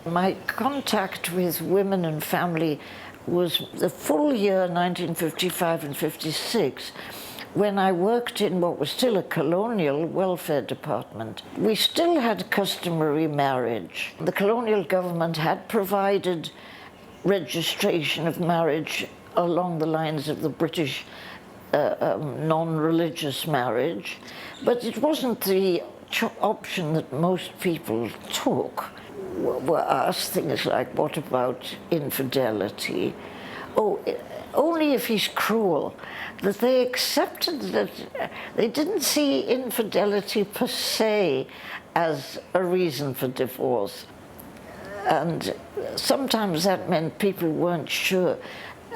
My contact with women and family was the full year 1955 and 56, when I worked in what was still a colonial welfare department. We still had customary marriage. The colonial government had provided registration of marriage along the lines of the British non-religious marriage, but it wasn't the option that most people took. Were asked things like, what about infidelity? Oh, only if he's cruel. That they accepted that they didn't see infidelity per se as a reason for divorce. And sometimes that meant people weren't sure.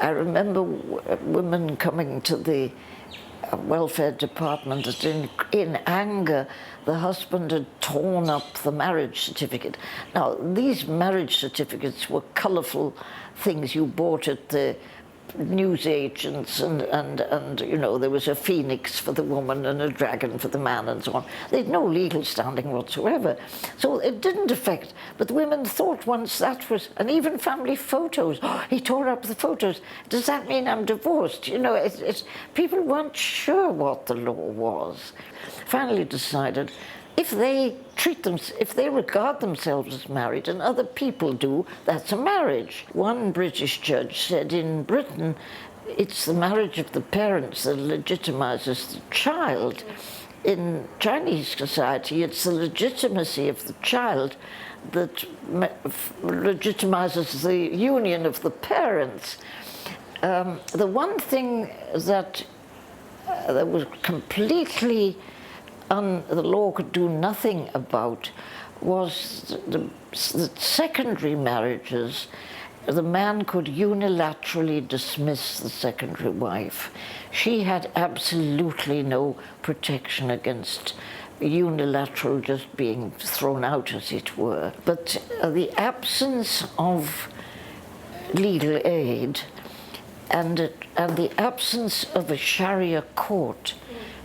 I remember women coming to the welfare department that in anger the husband had torn up the marriage certificate. Now, these marriage certificates were colourful things you bought at the newsagents, and you know, there was a phoenix for the woman and a dragon for the man and so on. They'd no legal standing whatsoever. So it didn't affect, but the women thought once that was, and even family photos, oh, he tore up the photos. Does that mean I'm divorced? You know, people weren't sure what the law was. Finally decided, if they regard themselves as married and other people do, that's a marriage. One British judge said in Britain, it's the marriage of the parents that legitimizes the child. In Chinese society, it's the legitimacy of the child that legitimizes the union of the parents. The one thing that was completely the law could do nothing about was the secondary marriages. The man could unilaterally dismiss the secondary wife. She had absolutely no protection against unilateral just being thrown out, as it were. But the absence of legal aid and the absence of a Sharia court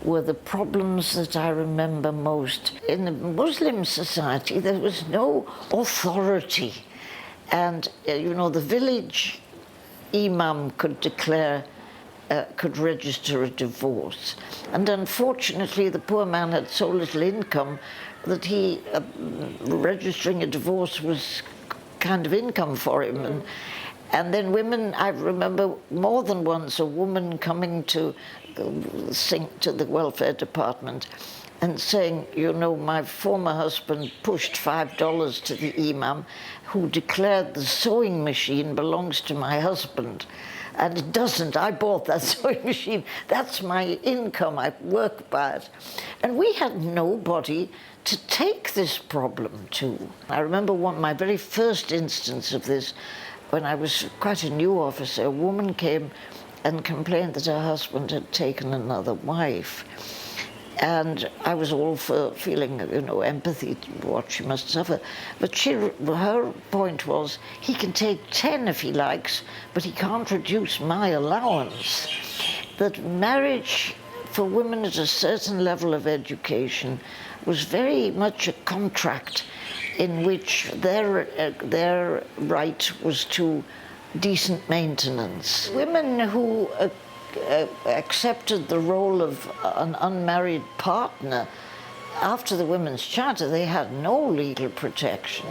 were the problems that I remember most. In the Muslim society, there was no authority. And, you know, the village imam could could register a divorce. And unfortunately, the poor man had so little income that registering a divorce was kind of income for him. And then women, I remember more than once a woman coming to sing to the welfare department and saying, you know, my former husband pushed $5 to the imam, who declared the sewing machine belongs to my husband. And it doesn't. I bought that sewing machine. That's my income. I work by it. And we had nobody to take this problem to. I remember my very first instance of this, when I was quite a new officer, a woman came and complained that her husband had taken another wife. And I was all for feeling, you know, empathy to what she must suffer. But her point was, he can take 10 if he likes, but he can't reduce my allowance. That marriage for women at a certain level of education was very much a contract in which their right was to decent maintenance. Women who accepted the role of an unmarried partner after the Women's Charter, they had no legal protection.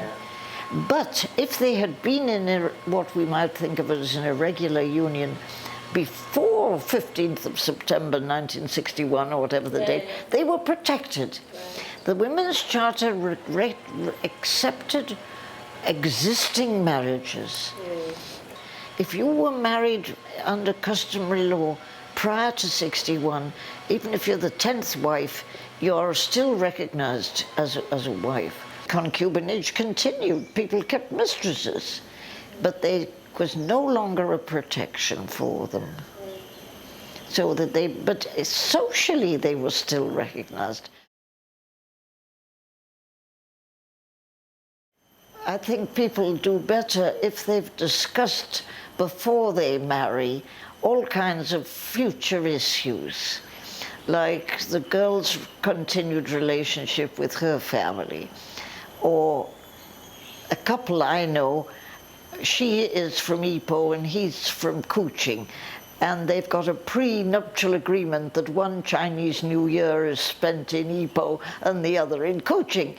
But if they had been in what we might think of as an irregular union before 15th of September 1961 or whatever the date, they were protected. The Women's Charter accepted existing marriages. If you were married under customary law prior to 61, even if you're the 10th wife, you're still recognized as a wife. Concubinage continued. People kept mistresses, but there was no longer a protection for them. So that but socially they were still recognized. I think people do better if they've discussed before they marry all kinds of future issues, like the girl's continued relationship with her family, or a couple I know, she is from Ipoh and he's from Kuching. And they've got a pre-nuptial agreement that one Chinese New Year is spent in Ipoh and the other in Kuching.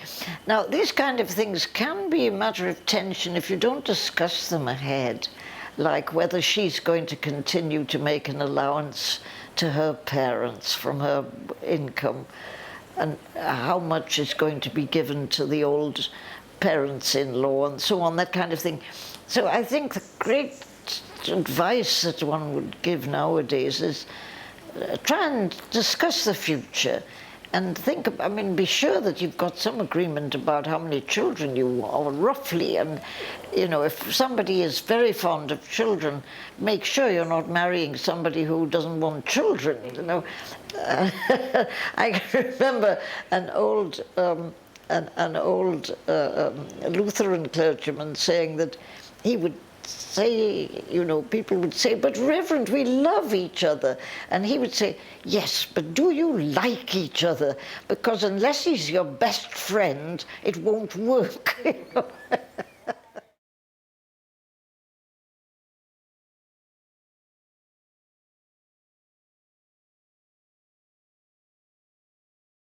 Now, these kind of things can be a matter of tension if you don't discuss them ahead, like whether she's going to continue to make an allowance to her parents from her income, and how much is going to be given to the old parents-in-law and so on, that kind of thing. So I think the great advice that one would give nowadays is try and discuss the future and think, I mean, be sure that you've got some agreement about how many children you want, roughly. And, you know, if somebody is very fond of children, make sure you're not marrying somebody who doesn't want children, you know. I can remember an old Lutheran clergyman saying that he would say, you know, people would say, but Reverend, we love each other. And he would say, yes, but do you like each other? Because unless he's your best friend, it won't work. You know?